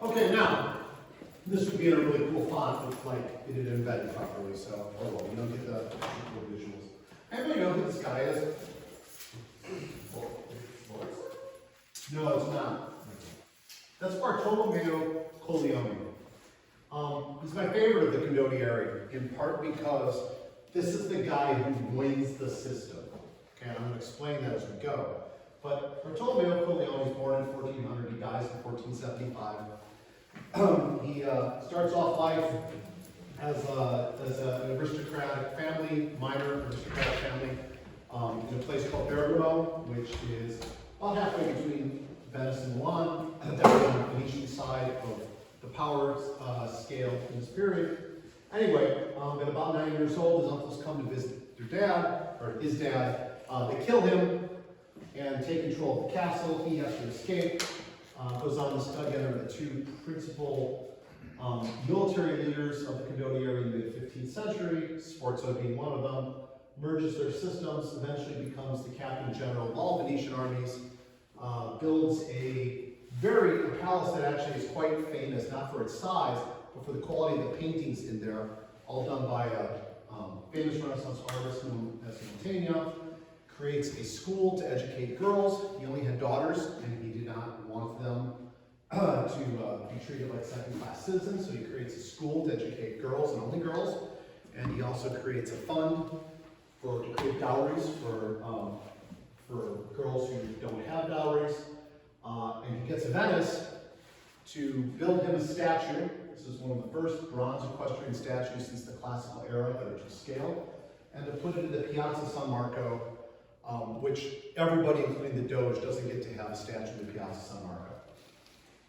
Okay, now, this would be in a really cool font with like it had embedded properly, so, oh well, you don't get the cool visuals. Anybody know who this guy is? No, it's not. That's Bartolomeo Colleoni. He's my favorite of the Condottieri, in part because this is the guy who wins the system. Okay, I'm going to explain that as we go. But Bartolomeo Colleoni was born in 1400, he dies in 1475. He starts off life as an aristocratic family, minor aristocratic family, in a place called Bergamo, which is about halfway between Venice and Milan, down on the Venetian side of the power scale in this period. Anyway, at about 9 years old, his uncles come to visit their dad, or his dad. They kill him and take control of the castle. He has to escape. Goes on to study under the two principal military leaders of the Condottieri in the mid-15th century, Sforza being one of them, merges their systems, eventually becomes the captain general of all Venetian armies, builds a palace that actually is quite famous, not for its size, but for the quality of the paintings in there, all done by a famous Renaissance artist known as Mantegna. Creates a school to educate girls. He only had daughters, and he did not want them to be treated like second-class citizens, so he creates a school to educate girls and only girls. And he also creates a fund to create dowries for girls who don't have dowries. And he gets Venice to build him a statue. This is one of the first bronze equestrian statues since the classical era that are to scale. And to put it in the Piazza San Marco, which everybody, including the Doge, doesn't get to have a statue in the Piazza San Marco.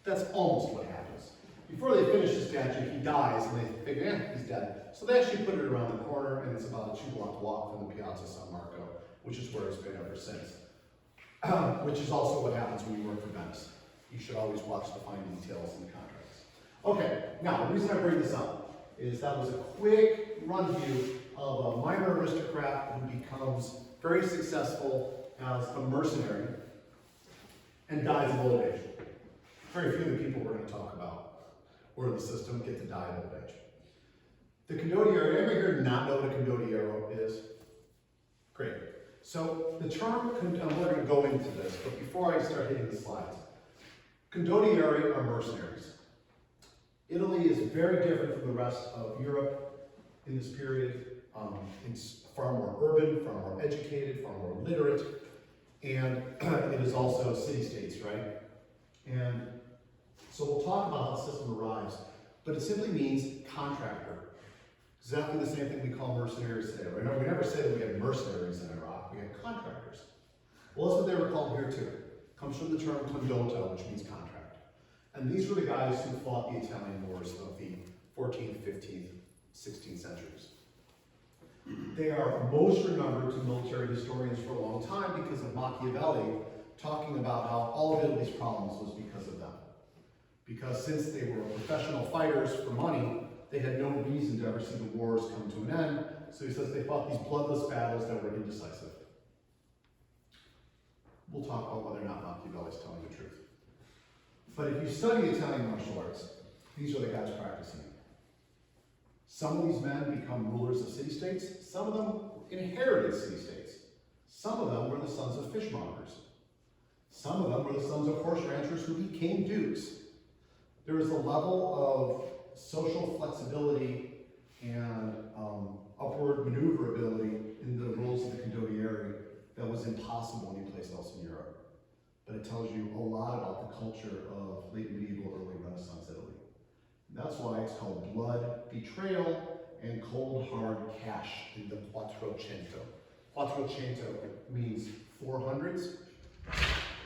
That's almost what happens. Before they finish the statue, he dies, and they figure, he's dead. So they actually put it around the corner, and it's about a 2-block walk from the Piazza San Marco, which is where it's been ever since. Which is also what happens when you work for Venice. You should always watch the fine details in the contracts. Okay, now the reason I bring this up is that was a quick run-view of a minor aristocrat who becomes very successful as a mercenary and dies of old age. Very few of the people we're going to talk about or the system get to die of old age. The Condottieri, anybody here not know what a Condottiero is? Great. So the term, and we're going to go into this, but before I start hitting the slides, Condottieri are mercenaries. Italy is very different from the rest of Europe in this period. It's far more urban, far more educated, far more literate, and it is also city-states, right? And so we'll talk about how the system arrives, but it simply means contractor. Exactly the same thing we call mercenaries today, right? No, we never say that we had mercenaries in Iraq, we had contractors. Well, that's what they were called here too. It comes from the term condotto, which means contract. And these were the guys who fought the Italian wars of the 14th, 15th, 16th centuries. They are most remembered to military historians for a long time because of Machiavelli talking about how all of Italy's problems was because of them. Because since they were professional fighters for money, they had no reason to ever see the wars come to an end. So he says they fought these bloodless battles that were indecisive. We'll talk about whether or not Machiavelli's telling the truth. But if you study Italian martial arts, these are the guys practicing. Some of these men become rulers of city-states. Some of them inherited city-states. Some of them were the sons of fishmongers. Some of them were the sons of horse ranchers who became dukes. There is a level of social flexibility and upward maneuverability in the rules of the Condottieri that was impossible anyplace else in Europe. But it tells you a lot about the culture of late medieval, early Renaissance Italy. That's why it's called blood, betrayal, and cold hard cash in the Quattrocento. Quattrocento means 400s,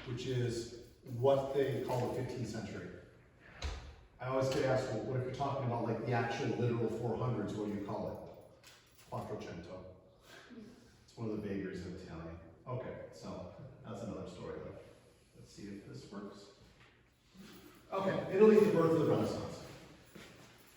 which is what they call the 15th century. I always get asked, well, what if you're talking about like the actual literal 400s, what do you call it? Quattrocento. It's one of the vagaries of Italian. Okay, so that's another story. Let's see if this works. Okay, Italy is the birth of the Renaissance.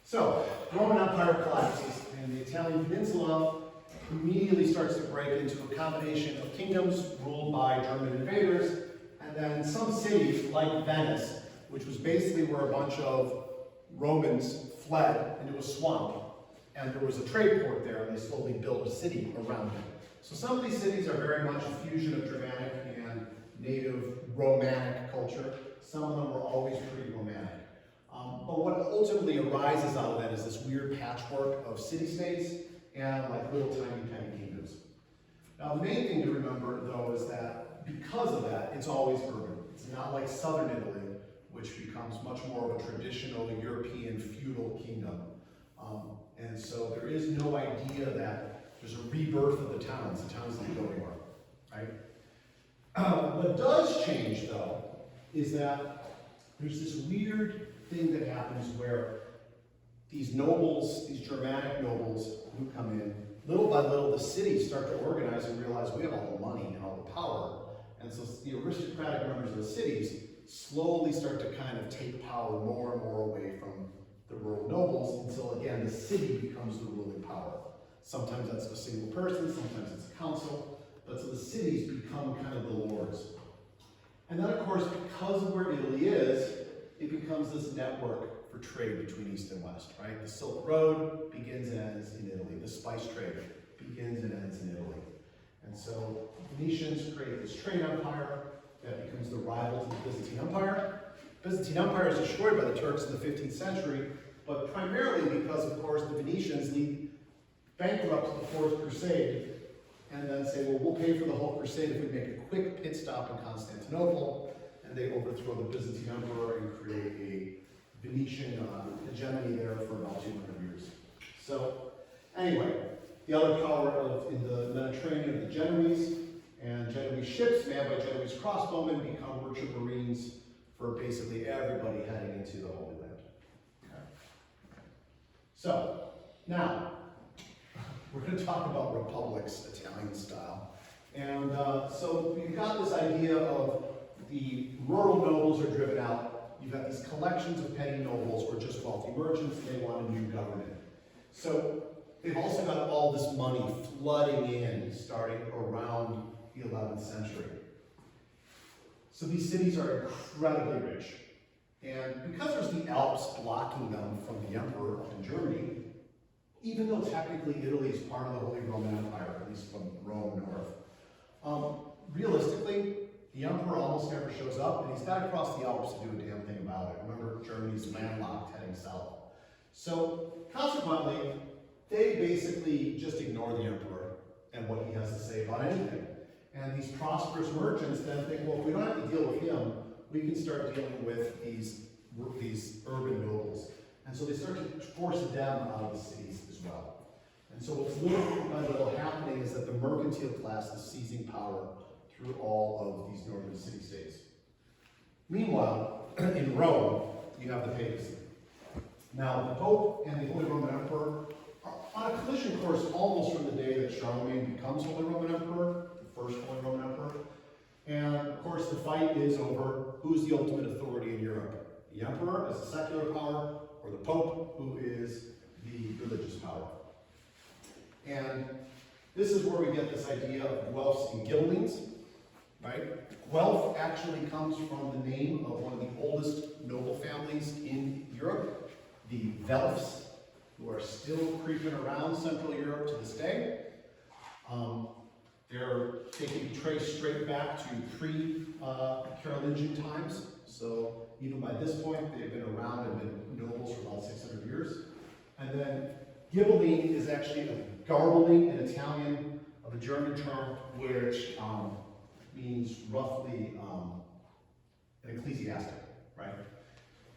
So, Roman Empire collapses, and the Italian peninsula immediately starts to break into a combination of kingdoms ruled by German invaders, and then some cities, like Venice, which was basically where a bunch of Romans fled into a swamp, and there was a trade port there, and they slowly built a city around it. So some of these cities are very much a fusion of Germanic and native Romanic culture. Some of them were always pretty Romantic. But what ultimately arises out of that is this weird patchwork of city-states and like little tiny kingdoms. Now the main thing to remember though is that because of that, it's always urban. It's not like southern Italy, which becomes much more of a traditional European feudal kingdom. And so there is no idea that there's a rebirth of the towns. The towns don't go anywhere, right? What does change though is that there's this weird thing that happens where these nobles, these Germanic nobles who come in, little by little the cities start to organize and realize we have all the money and all the power. And so the aristocratic members of the cities slowly start to kind of take power more and more away from the rural nobles until again the city becomes the ruling power. Sometimes that's a single person, sometimes it's a council, but so the cities become kind of the lords. And then of course, because of where Italy is, it becomes this network for trade between East and West, right? The Silk Road begins and ends in Italy. The spice trade begins and ends in Italy. And so the Venetians create this trade empire that becomes the rival to the Byzantine Empire. The Byzantine Empire is destroyed by the Turks in the 15th century, but primarily because, of course, the Venetians lead bankrupt the Fourth Crusade and then say, well, we'll pay for the whole crusade if we make a quick pit stop in Constantinople. And they overthrow the Byzantine emperor and create a Venetian hegemony there for about 200 years. So anyway, the other power in the Mediterranean are the Genoese, and Genoese ships manned by Genoese crossbowmen become merchant marines for basically everybody heading into the Holy Land. Okay. So now, we're going to talk about republics, Italian style. And so you've got this idea of the rural nobles are driven out. You've got these collections of petty nobles or just wealthy merchants, and they want a new government. So they've also got all this money flooding in starting around the 11th century. So these cities are incredibly rich. And because there's the Alps blocking them from the emperor up in Germany, even though technically Italy is part of the Holy Roman Empire, at least from Rome north, realistically, the emperor almost never shows up, and he's got to cross the Alps to do a damn thing about it. Remember, Germany's landlocked heading south. So, consequently, they basically just ignore the emperor and what he has to say about anything. And these prosperous merchants then think, well, if we don't have to deal with him, we can start dealing with these urban nobles. And so they start to force them out of the cities as well. And so what's little by little happening is that the mercantile class is seizing power through all of these northern city-states. Meanwhile, in Rome, you have the papacy. Now, the Pope and the Holy Roman Emperor are on a collision course almost from the day that Charlemagne becomes Holy Roman Emperor, the first Holy Roman Emperor. And of course, the fight is over who's the ultimate authority in Europe. The Emperor as a secular power, or the Pope, who is the religious power. And this is where we get this idea of Guelphs and Ghibellines. Right? Guelph actually comes from the name of one of the oldest noble families in Europe, the Welfs, who are still creeping around Central Europe to this day. They can be traced straight back to pre-Carolingian times. So even by this point, they've been around and been nobles for about 600 years. And then Ghibelline is actually a garbling in Italian of a German term, which means roughly an ecclesiastic, right?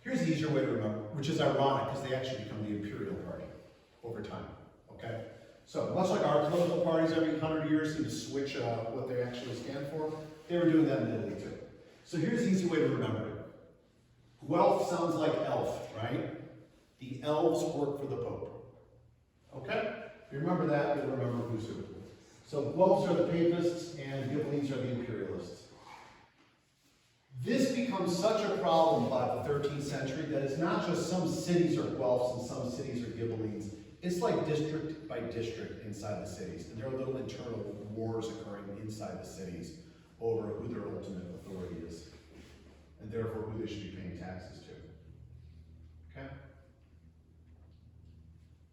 Here's the easier way to remember, which is ironic because they actually become the imperial party over time, okay? So much like our political parties every 100 years seem to switch what they actually stand for, they were doing that in Italy too. So here's the easy way to remember it. Guelph sounds like elf, right? The elves work for the Pope, okay? If you remember that, you'll remember who's who. So Guelphs are the papists and Ghibellines are the imperialists. This becomes such a problem by the 13th century that it's not just some cities are Guelphs and some cities are Ghibellines. It's like district by district inside the cities. And there are little internal wars occurring inside the cities over who their ultimate authority is. and therefore who they should be paying taxes to. Okay?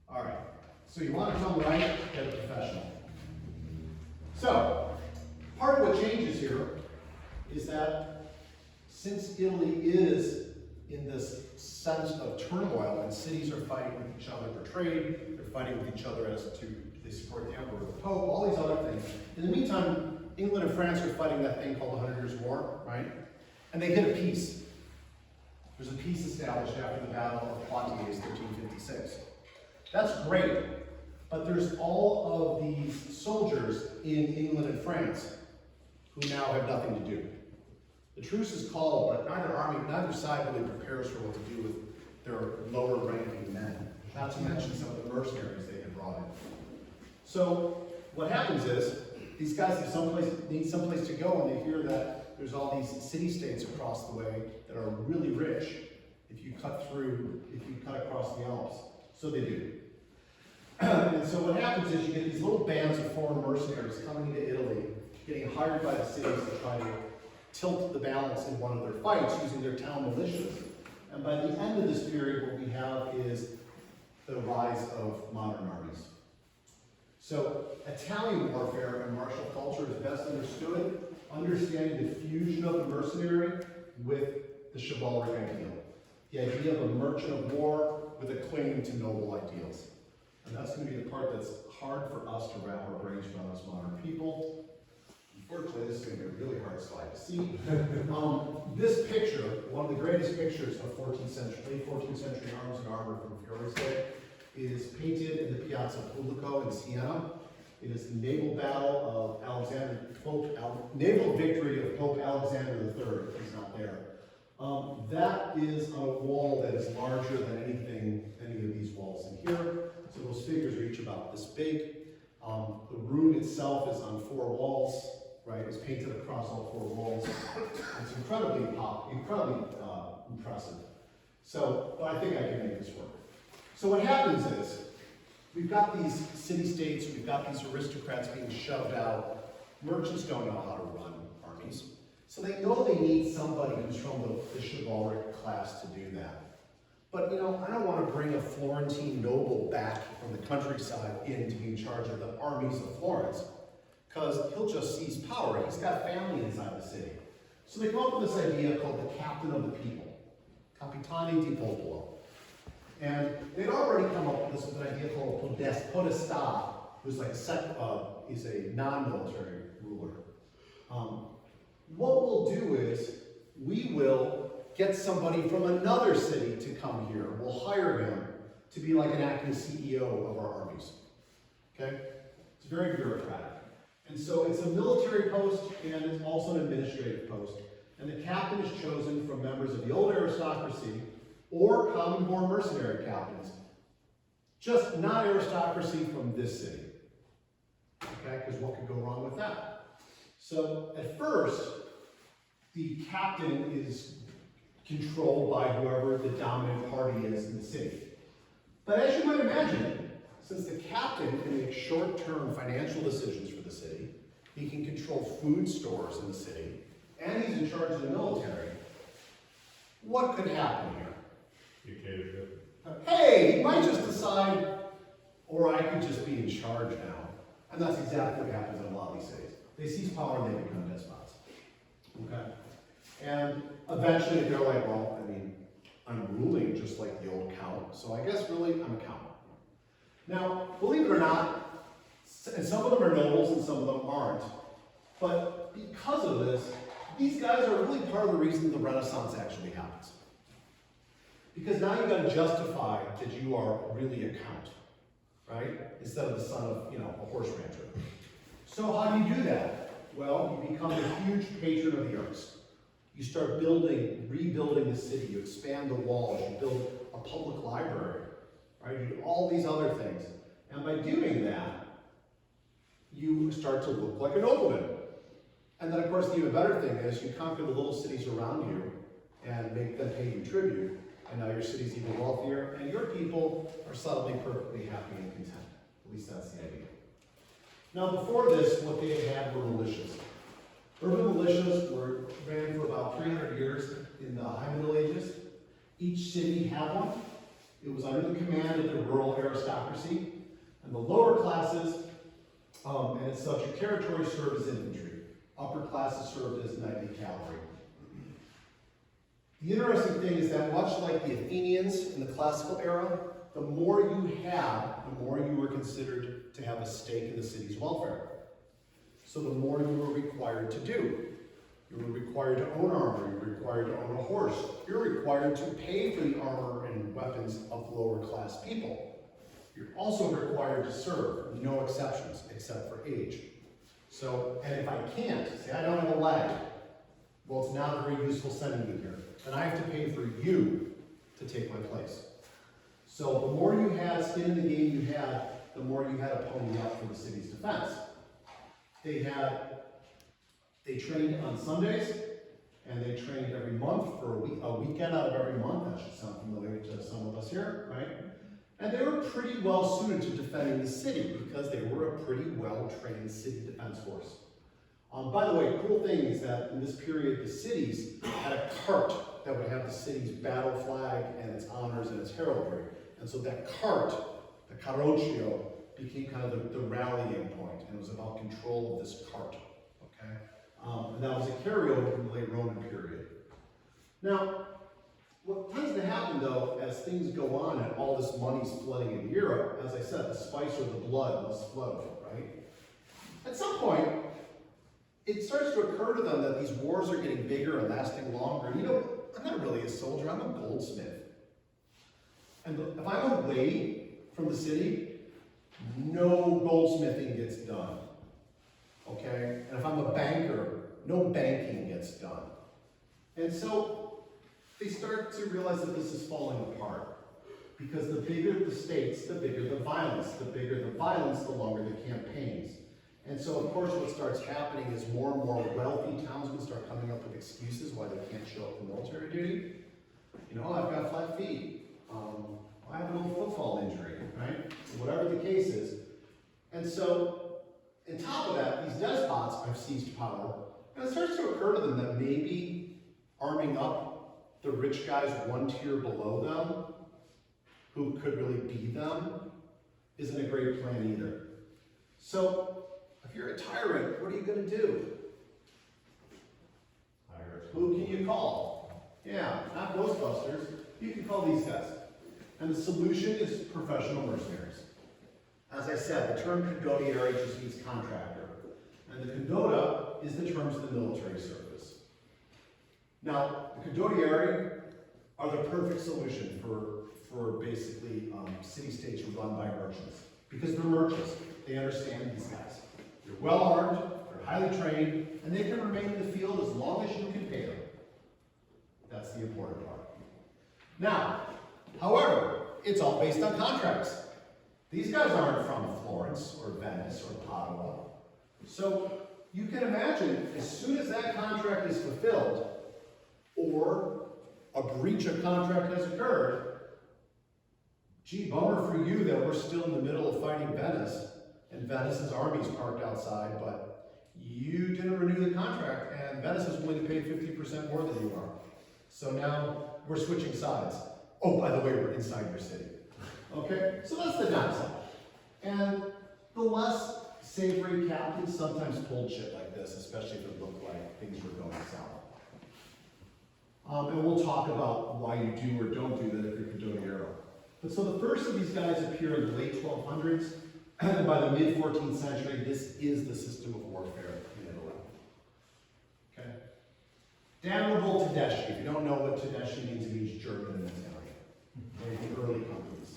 All right, so you want to come right, get a professional. So, part of what changes here is that since Italy is in this sense of turmoil and cities are fighting with each other for trade, they're fighting with each other as to they support the emperor, the pope, all these other things. In the meantime, England and France are fighting that thing called the 100 Years' War, right? And they hit a peace. There's a peace established after the Battle of Poitiers, 1356. That's great, but there's all of these soldiers in England and France who now have nothing to do. The truce is called, but neither side really prepares for what to do with their lower ranking men. Not to mention some of the mercenaries they had brought in. So what happens is, these guys need someplace to go, and they hear that there's all these city-states across the way that are really rich if you cut across the Alps. So they do. And so what happens is you get these little bands of foreign mercenaries coming into Italy, getting hired by the cities to try to tilt the balance in one of their fights using their town militias. And by the end of this period, what we have is the rise of modern armies. So Italian warfare and martial culture is best understood understanding the fusion of the mercenary with the chivalric ideal. The idea of a merchant of war with a claim to noble ideals. And that's going to be the part that's hard for us to wrap our brains around as modern people. Unfortunately, this is going to be a really hard slide to see. This picture, one of the greatest pictures of late 14th century arms and armor from Fiore's day, is painted in the Piazza Pubblico in Siena. It is the naval battle of naval victory of Pope Alexander III. He's not there. That is on a wall that is larger than any of these walls in here. So those figures are each about this big. The room itself is on 4 walls, right? It's painted across all 4 walls. It's incredibly impressive. So, but I think I can make this work. So what happens is, we've got these city-states, we've got these aristocrats being shoved out. Merchants don't know how to run armies. So they know they need somebody who's from the chivalric class to do that. But I don't want to bring a Florentine noble back from the countryside in to be in charge of the armies of Florence, because he'll just seize power. He's got family inside the city. So they come up with this idea called the captain of the people, Capitani di Popolo. And they'd already come up with this idea called podesta, who's like he's a non-military ruler. What we'll do is, we will get somebody from another city to come here. We'll hire him to be like an acting CEO of our armies. Okay? It's very bureaucratic. And so it's a military post, and it's also an administrative post. And the captain is chosen from members of the old aristocracy or common-born mercenary captains. Just not aristocracy from this city. Okay? Because what could go wrong with that? So at first, the captain is controlled by whoever the dominant party is in the city. But as you might imagine, since the captain can make short-term financial decisions for the city, he can control food stores in the city, and he's in charge of the military, what could happen here? Dictatorship. Hey, he might just decide, or I could just be in charge now. And that's exactly what happens in a lot of these cities. They seize power and they become despots. Okay? And eventually they're like, well, I'm ruling just like the old count, so I guess really I'm a count. Now, believe it or not, and some of them are nobles and some of them aren't, but because of this, these guys are really part of the reason the Renaissance actually happens. Because now you've got to justify that you are really a count, right? Instead of the son of, a horse rancher. So how do you do that? Well, you become a huge patron of the arts. You start rebuilding the city, you expand the walls, you build a public library, right? You do all these other things. And by doing that, you start to look like a nobleman. And then, of course, the even better thing is you conquer the little cities around you and make them pay you tribute. And now your city's even wealthier, and your people are suddenly perfectly happy and content. At least that's the idea. Now, before this, what they had were militias. Urban militias ran for about 300 years. in the High Middle Ages. Each city had one. It was under the command of the rural aristocracy, and the lower classes and its subject territory served as infantry. Upper classes served as knightly cavalry. The interesting thing is that much like the Athenians in the classical era, the more you had, the more you were considered to have a stake in the city's welfare. So the more you were required to do. You were required to own armor, you were required to own a horse. You're required to pay for the armor and weapons of lower class people. You're also required to serve, no exceptions, except for age. So, and if I can't, say I don't have a leg, well, it's not very useful sending you here. Then I have to pay for you to take my place. So the more you had skin in the game you had, the more you had to pony up for the city's defense. They trained on Sundays, and they trained every month for a weekend out of every month. That should sound familiar to some of us here, right? And they were pretty well suited to defending the city because they were a pretty well-trained city defense force. By the way, cool thing is that in this period, the cities had a cart that would have the city's battle flag and its honors and its heraldry. And so that cart, the carroccio, became kind of the rallying point, and it was about control of this cart, okay? And that was a carryover from the late Roman period. Now, what tends to happen though, as things go on and all this money's flooding into Europe, as I said, the spice or the blood must flow, right? At some point, it starts to occur to them that these wars are getting bigger and lasting longer. And you know, I'm not really a soldier, I'm a goldsmith. And if I'm away from the city, no goldsmithing gets done, okay? And if I'm a banker, no banking gets done. And so they start to realize that this is falling apart. Because the bigger the states, the bigger the violence. The bigger the violence, the longer the campaigns. And so, of course, what starts happening is more and more wealthy townsmen start coming up with excuses why they can't show up for military duty. You know, I've got flat feet. I have a little footfall injury, right? Whatever the case is. And so, on top of that, these despots have seized power. And it starts to occur to them that maybe arming up the rich guys one tier below them, who could really be them, isn't a great plan either. So, if you're a tyrant, what are you going to do? Who can you call? Yeah, not Ghostbusters. You can call these guys. And the solution is professional mercenaries. As I said, the term Condottieri just means contractor. And the condotta is the term for the military service. Now, the Condottieri are the perfect solution for basically city-states run by merchants. Because they're merchants. They understand these guys. They're well armed, they're highly trained, and they can remain in the field as long as you can pay them. That's the important part. Now, however, it's all based on contracts. These guys aren't from Florence or Venice or Padua. So you can imagine, as soon as that contract is fulfilled, or a breach of contract has occurred, gee, bummer for you that we're still in the middle of fighting Venice, and Venice's army's parked outside, but you didn't renew the contract, and Venice is willing to pay 50% more than you are. So now we're switching sides. Oh, by the way, we're inside your city. Okay, so that's the downside. And the less savory captains sometimes pulled shit like this, especially if it looked like things were going south. And we'll talk about why you do or don't do that if you're Condottieri. But so the first of these guys appear in the late 1200s, and by the mid-14th century, this is the system of warfare in Italy. Okay? Damnable Tedeschi. If you don't know what Tedeschi means, it means German and Italian. The early companies.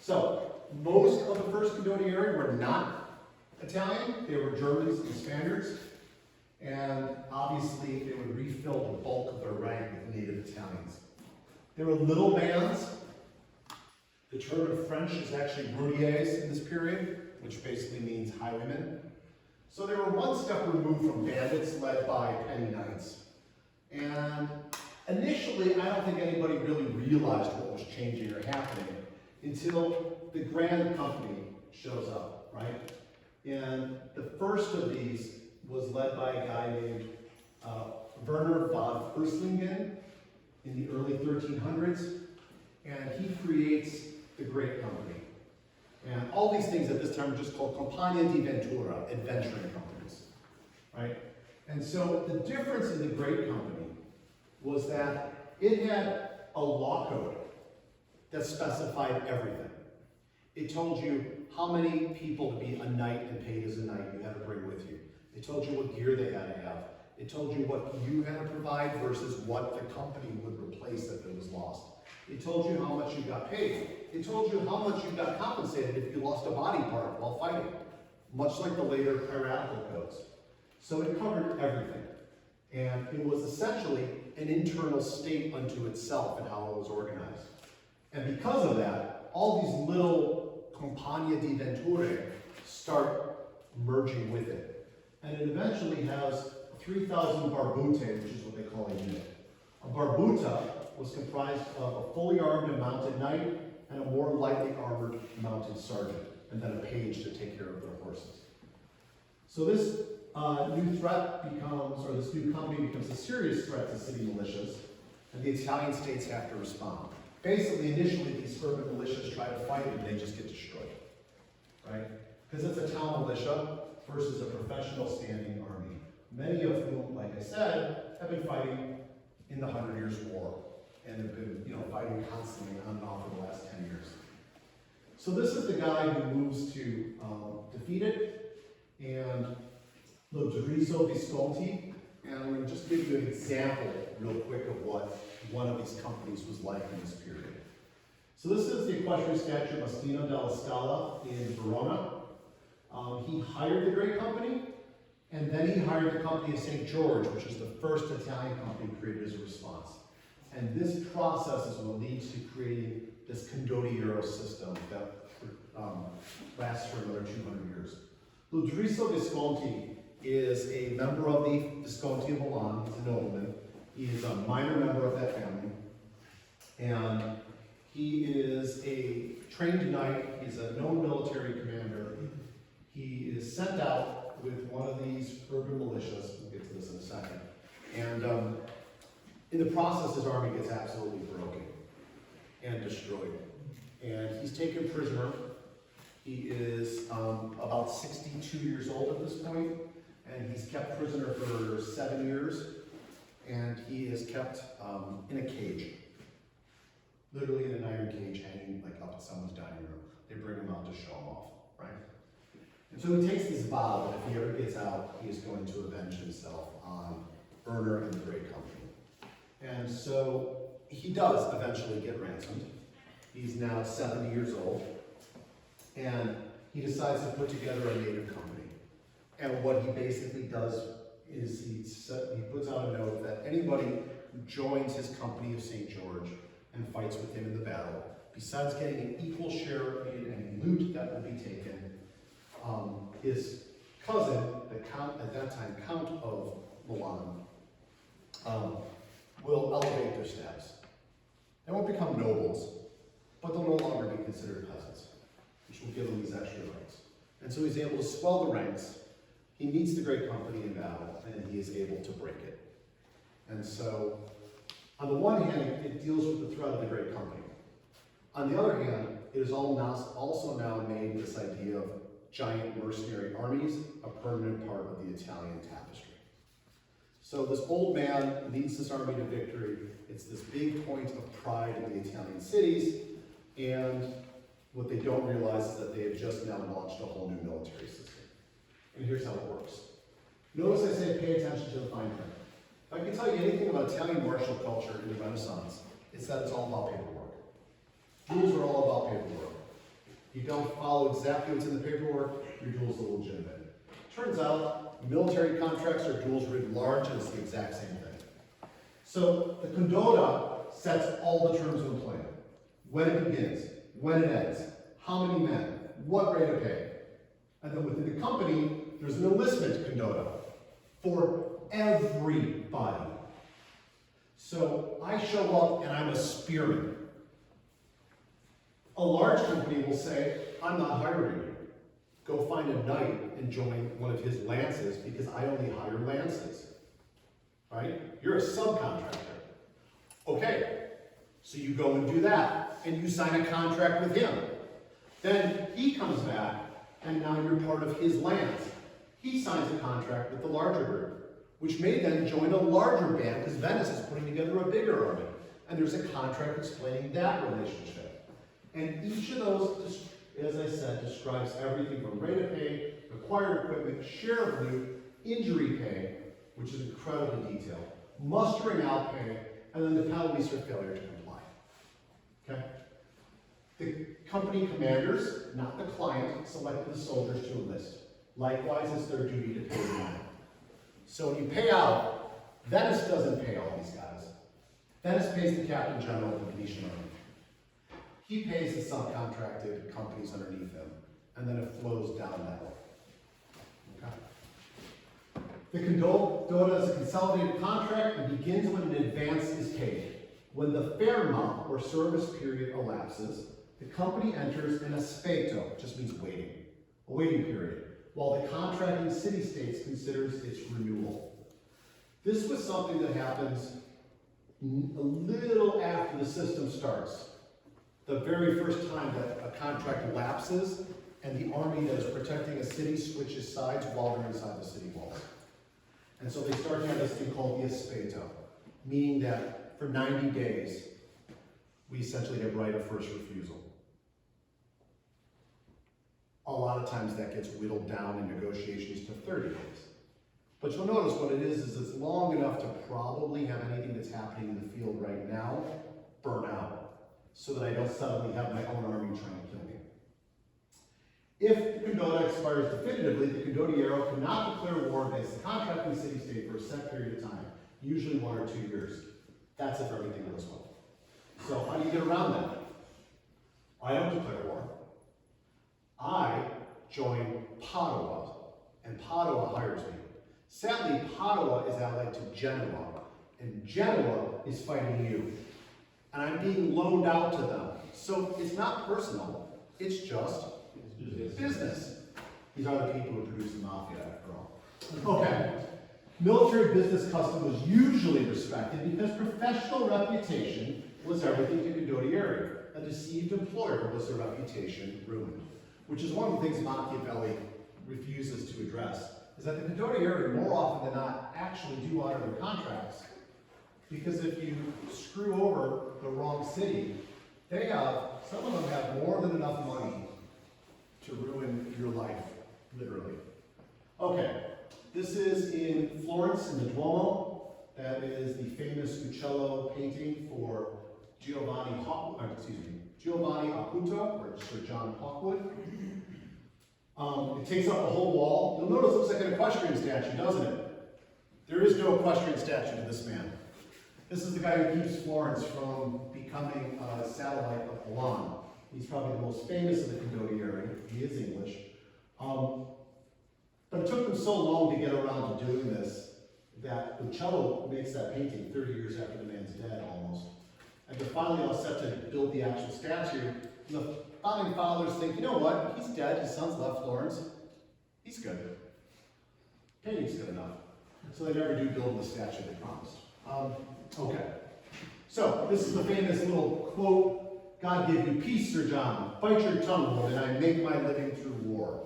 So, most of the first Condottieri were not Italian. They were Germans and Spaniards. And obviously, they would refill the bulk of their rank with native Italians. There were little bands. The term in French is actually routiers in this period, which basically means highwaymen. So they were one step removed from bandits led by petty knights. And initially, I don't think anybody really realized what was changing or happening until the Grand Company shows up, right? And the first of these was led by a guy named Werner von Urslingen, in the early 1300s, and he creates the Great Company. And all these things at this time are just called Compagnia di Ventura, adventuring companies, right? And so the difference in the Great Company was that it had a law code that specified everything. It told you how many people to be a knight and paid as a knight you had to bring with you. It told you what gear they had to have. It told you what you had to provide versus what the company would replace if it was lost. It told you how much you got paid. It told you how much you got compensated if you lost a body part while fighting, much like the later piratical codes. So it covered everything. And it was essentially an internal state unto itself and how it was organized. And because of that, all these little Compagnia di Venture start merging with it. And it eventually has 3,000 barbute, which is what they call a unit. A barbuta was comprised of a fully armed and mounted knight and a more lightly armored mounted sergeant, and then a page to take care of their horses. So this new threat becomes, or this new company becomes a serious threat to city militias, and the Italian states have to respond. Basically, initially, these urban militias try to fight and they just get destroyed, right? Because it's a town militia versus a professional standing army. Many of whom, like I said, have been fighting in the 100 Years' War and have been, fighting constantly on and off for the last 10 years. So this is the guy who moves to defeat it, and Lorenzo Visconti, and I'm going to just give you an example real quick of what one of these companies was like in this period. So this is the equestrian statue of Mastino della Scala in Verona. He hired the Great Company, and then he hired the company of St. George, which is the first Italian company created as a response. And this process is what leads to creating this Condottieri system that lasts for another 200 years. Lorenzo Visconti is a member of the Visconti of Milan. He's a nobleman. He is a minor member of that family. And he is a trained knight. He's a known military commander. He is sent out with one of these urban militias. We'll get to this in a second. And in the process, his army gets absolutely broken and destroyed. And he's taken prisoner. He is about 62 years old at this point, and he's kept prisoner for 7 years, and he is kept in a cage, literally in an iron cage hanging like up in someone's dining room. They bring him out to show him off, right? And so he takes this vow that if he ever gets out, he is going to avenge himself on Werner and the Great Company. And so he does eventually get ransomed. He's now 70 years old, and he decides to put together a native company. And what he basically does is he puts out a note that anybody who joins his company of St. George and fights with him in the battle, besides getting an equal share in any loot that will be taken, his cousin, the count at that time, Count of Milan, will elevate their status. They won't become nobles, but they'll no longer be considered peasants, which will give them these extra rights. And so he's able to swell the ranks. He meets the Great Company in battle, and he is able to break it. And so, on the one hand, it deals with the threat of the Great Company. On the other hand, it is also now made this idea of giant mercenary armies a permanent part of the Italian tapestry. So this old man leads this army to victory. It's this big point of pride in the Italian cities, and what they don't realize is that they have just now launched a whole new military system. And here's how it works. Notice I say pay attention to the fine print. If I can tell you anything about Italian martial culture in the Renaissance, it's that it's all about paperwork. Duels are all about paperwork. You don't follow exactly what's in the paperwork, your duel's illegitimate. Turns out, military contracts are duels written large, and it's the exact same thing. So the Condotta sets all the terms of employment. When it begins, when it ends, how many men, what rate of pay. And then within the company, there's an enlistment Condotta for everybody. So I show up and I'm a spearman. A large company will say, I'm not hiring you. Go find a knight and join one of his lances because I only hire lances. Right? You're a subcontractor. Okay, so you go and do that, and you sign a contract with him. Then he comes back, and now you're part of his lands. He signs a contract with the larger group, which may then join a larger band, because Venice is putting together a bigger army. And there's a contract explaining that relationship. And each of those, as I said, describes everything from rate of pay, acquired equipment, share of loot, injury pay, which is incredibly detailed, mustering out pay, and then the penalties for failure to comply. Okay? The company commanders, not the client, selected the soldiers to enlist. Likewise, it's their duty to pay them. So when you pay out, Venice doesn't pay all these guys. Venice pays the Captain General of the Venetian Army. He pays the subcontracted companies underneath him, and then it flows down that way. Okay. The condotta is a consolidated contract and begins when an advance is paid. When the ferma, or service period, elapses, the company enters an aspetto, just means waiting, a waiting period, while the contracting city-states considers its renewal. This was something that happens a little after the system starts. The very first time that a contract lapses and the army that is protecting a city switches sides while they're inside the city walls. And so they start to have this thing called the aspetto, meaning that for 90 days, we essentially have right of first refusal. A lot of times that gets whittled down in negotiations to 30 days. But you'll notice what it is it's long enough to probably have anything that's happening in the field right now burn out, so that I don't suddenly have my own army trying to kill me. If the condotta expires definitively, the condottiero cannot declare war against the contracting city-state for a set period of time, usually 1 or 2 years. That's if everything goes well. So how do you get around that? I don't declare war. I join Padua, and Padua hires me. Sadly, Padua is allied to Genoa, and Genoa is fighting you. And I'm being loaned out to them. So it's not personal, it's just business. These are the people who produce the mafia, after all. Okay. Military business custom was usually respected because professional reputation was everything to Condottieri. A deceived employer was their reputation ruined. Which is one of the things Machiavelli refuses to address, is that the Condottieri, more often than not, actually do honor their contracts. Because if you screw over the wrong city, some of them have more than enough money to ruin your life, literally. Okay, this is in Florence, in the Duomo. That is the famous Uccello painting for Giovanni Acuto, or Sir John Hawkwood. It takes up a whole wall. You'll notice it looks like an equestrian statue, doesn't it? There is no equestrian statue to this man. This is the guy who keeps Florence from becoming a satellite of Milan. He's probably the most famous of the Condottieri. He is English. But it took them so long to get around to doing this that Uccello makes that painting 30 years after the man's dead, almost. And they're finally all set to build the actual statue. And the founding fathers think, you know what? He's dead. His son's left Florence. He's good. Painting's good enough. So they never do build the statue they promised. Okay. So this is the famous little quote, "God give you peace, Sir John. Bite your tongue, Lord, and I make my living through war."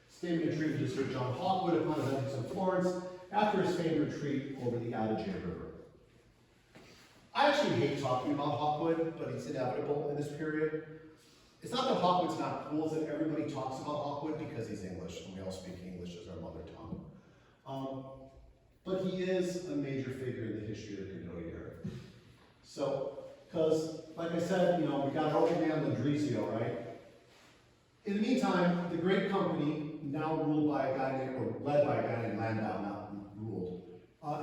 Statement attributed to Sir John Hawkwood upon his entrance in Florence after his famed retreat over the Adige River. I actually hate talking about Hawkwood, but it's inevitable in this period. It's not that Hawkwood's not cool, it's that everybody talks about Hawkwood because he's English, and we all speak English as our mother tongue. But he is a major figure in the history of the Condottieri. So, because, like I said, we got our old man Landrizio, right? In the meantime, the great company, now ruled by a guy named, or led by a guy named Landau, not ruled,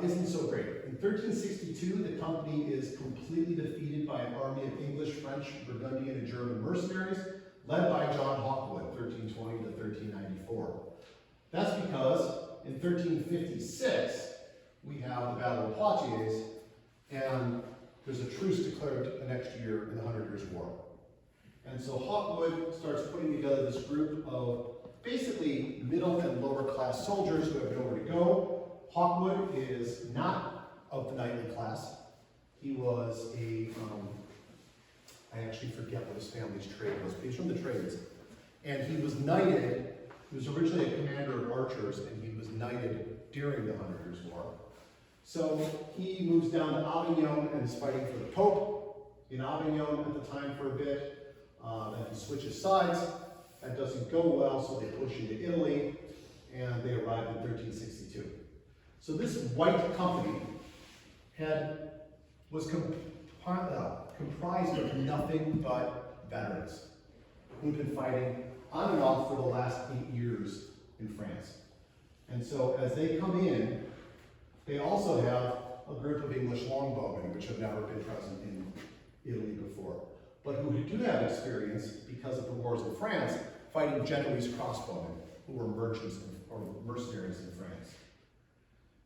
isn't so great. In 1362, the company is completely defeated by an army of English, French, Burgundian, and German mercenaries, led by John Hawkwood, 1320 to 1394. That's because in 1356, we have the Battle of Poitiers, and there's a truce declared the next year in the 100 Years' War. And so Hawkwood starts putting together this group of basically middle and lower class soldiers who have nowhere to go. Hawkwood is not of the knightly class. He was I actually forget what his family's trade was, but he's from the trades. And he was knighted, he was originally a commander of archers, and he was knighted during the 100 Years' War. So he moves down to Avignon and is fighting for the Pope in Avignon at the time for a bit. Then he switches sides. That doesn't go well, so they push into Italy, and they arrive in 1362. So this white company was comprised of nothing but veterans who've been fighting on and off for the last 8 years in France. And so as they come in, they also have a group of English longbowmen, which have never been present in Italy before, but who do have experience because of the wars in France, fighting Genoese crossbowmen, who were merchants or mercenaries in France.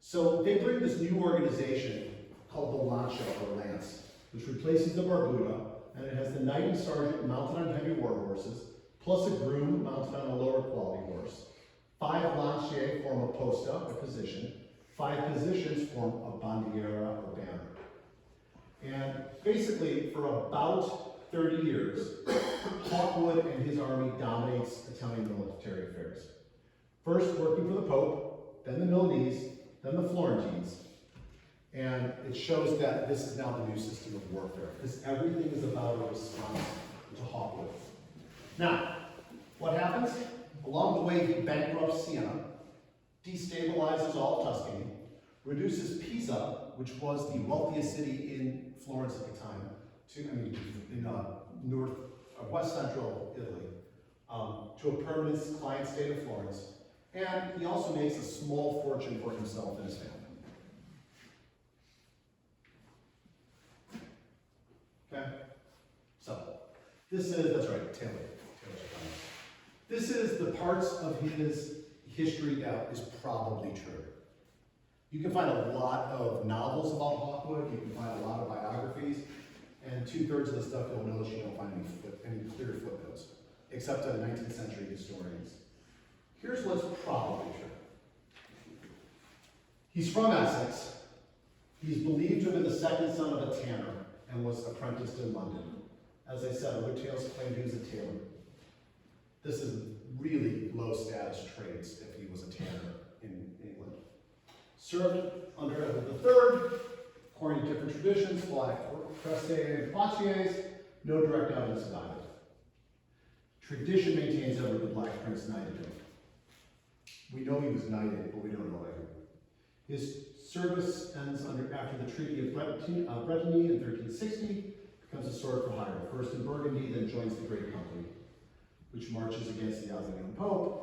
So they bring this new organization called the Lancia or Lance, which replaces the Barbuda, and it has the knight and sergeant mounted on heavy war horses, plus a groom mounted on a lower quality horse. 5 lanciers form a posta, a position. 5 positions form a bandiera or banner. And basically, for about 30 years, Hawkwood and his army dominates Italian military affairs. First working for the Pope, then the Milanese, then the Florentines. And it shows that this is now the new system of warfare, because everything is about a response to Hawkwood. Now, what happens? Along the way, he bankrupts Siena, destabilizes all of Tuscany, reduces Pisa, which was the wealthiest city in Florence at the time, in west central Italy, to a permanent client state of Florence. And he also makes a small fortune for himself and his family. Okay? So, this is, that's right, Taylor. This is the parts of his history that is probably true. You can find a lot of novels about Hawkwood, you can find a lot of biographies, and 2/3 of the stuff you'll notice you don't find any clear footnotes, except to 19th century historians. Here's what's probably true. He's from Essex. He's believed to have been the second son of a tanner and was apprenticed in London. As I said, other tales claim he was a tailor. This is really low status trades if he was a tanner in England. Served under Edward III, according to different traditions, black creste and poitiers, no direct evidence about it. Tradition maintains Edward the Black Prince knighted him. We know he was knighted, but we don't know whether. His service ends after the Treaty of Bretigny in 1360, becomes a sword for hire, first in Burgundy, then joins the Great Company, which marches against the Osmanli Pope.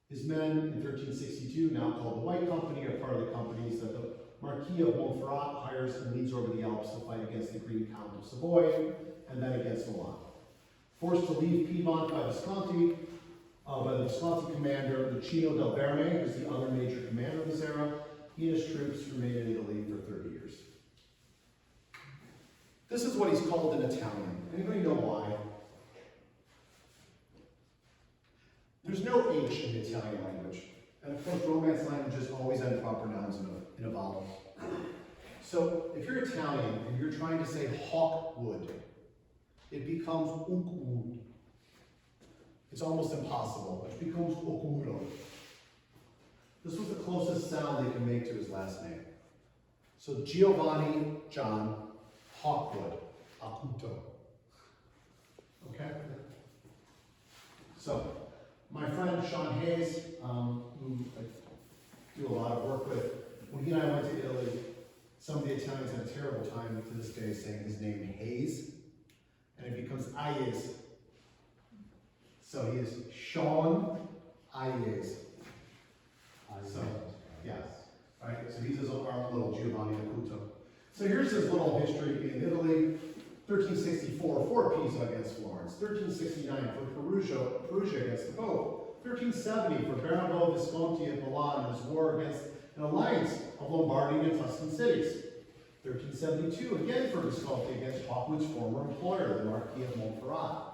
His men in 1362, now called the White Company, are part of the companies that the Marquis of Montferrat hires and leads over the Alps to fight against the Green Count of Savoy, and then against Milan. Forced to leave Piedmont by the Visconti commander Luchino del Verme, who's the other major commander of this era, he and his troops remain in Italy for 30 years. This is what he's called in Italian. Anybody know why? There's no H in the Italian language. And of course, Romance languages always end proper nouns in a vowel. So if you're Italian and you're trying to say Hawkwood, it becomes Ukwood. It's almost impossible. It becomes Okudo. This was the closest sound they could make to his last name. So Giovanni John Hawkwood, Akuto. Okay? So, my friend Sean Hayes, who I do a lot of work with, when he and I went to Italy, some of the Italians had a terrible time to this day saying his name Hayes, and it becomes Ayes. So he is Sean Ayes. So, yes. All right, so he's our little Giovanni Acuto. So here's his little history in Italy. 1364 for Pisa against Florence. 1369 for Perugia against the Pope. 1370 for Bernardo Visconti of Milan in his war against an alliance of Lombardy and Tuscan cities. 1372 again for Visconti against Hawkwood's former employer, the Marquis of Montferrat.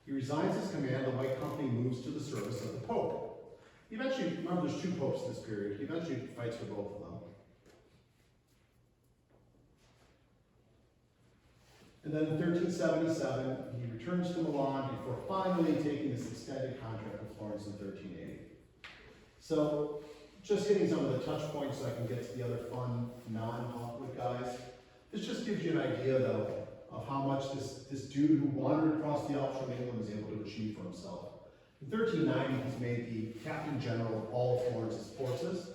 He resigns his command, the White Company moves to the service of the Pope. He eventually, remember there's 2 popes in this period, he eventually fights for both of them. And then in 1377, he returns to Milan before finally taking this extended contract with Florence in 1380. So, just hitting some of the touch points so I can get to the other fun, non-Hawkwood guys. This just gives you an idea, though, of how much this dude who wandered across the Alps from England was able to achieve for himself. In 1390, he's made the Captain General of all of Florence's forces.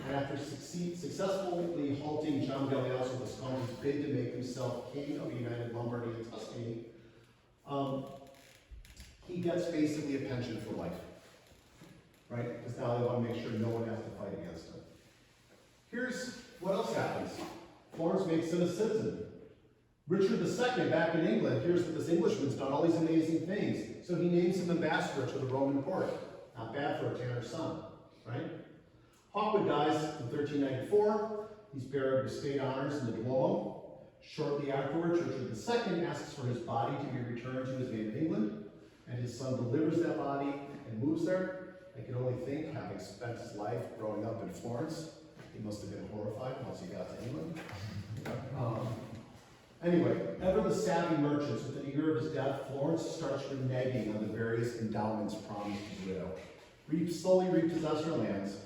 And after successfully halting John Galeazzo Visconti's bid to make himself king of United Lombardy and Tuscany, he gets basically a pension for life, right? Because now they want to make sure no one has to fight against him. Here's what else happens. Florence makes him a citizen. Richard II, back in England, hears that this Englishman's done all these amazing things, so he names him ambassador to the Roman court. Not bad for a tanner's son, right? Hawkwood dies in 1394. He's buried with state honors in the Duomo. Shortly afterwards, Richard II asks for his body to be returned to his native England, and his son delivers that body and moves there. I can only think, having spent his life growing up in Florence, he must have been horrified once he got to England. Anyway, ever the savvy merchants, within a year of his death, Florence starts reneging on the various endowments promised his widow. Slowly repossess her lands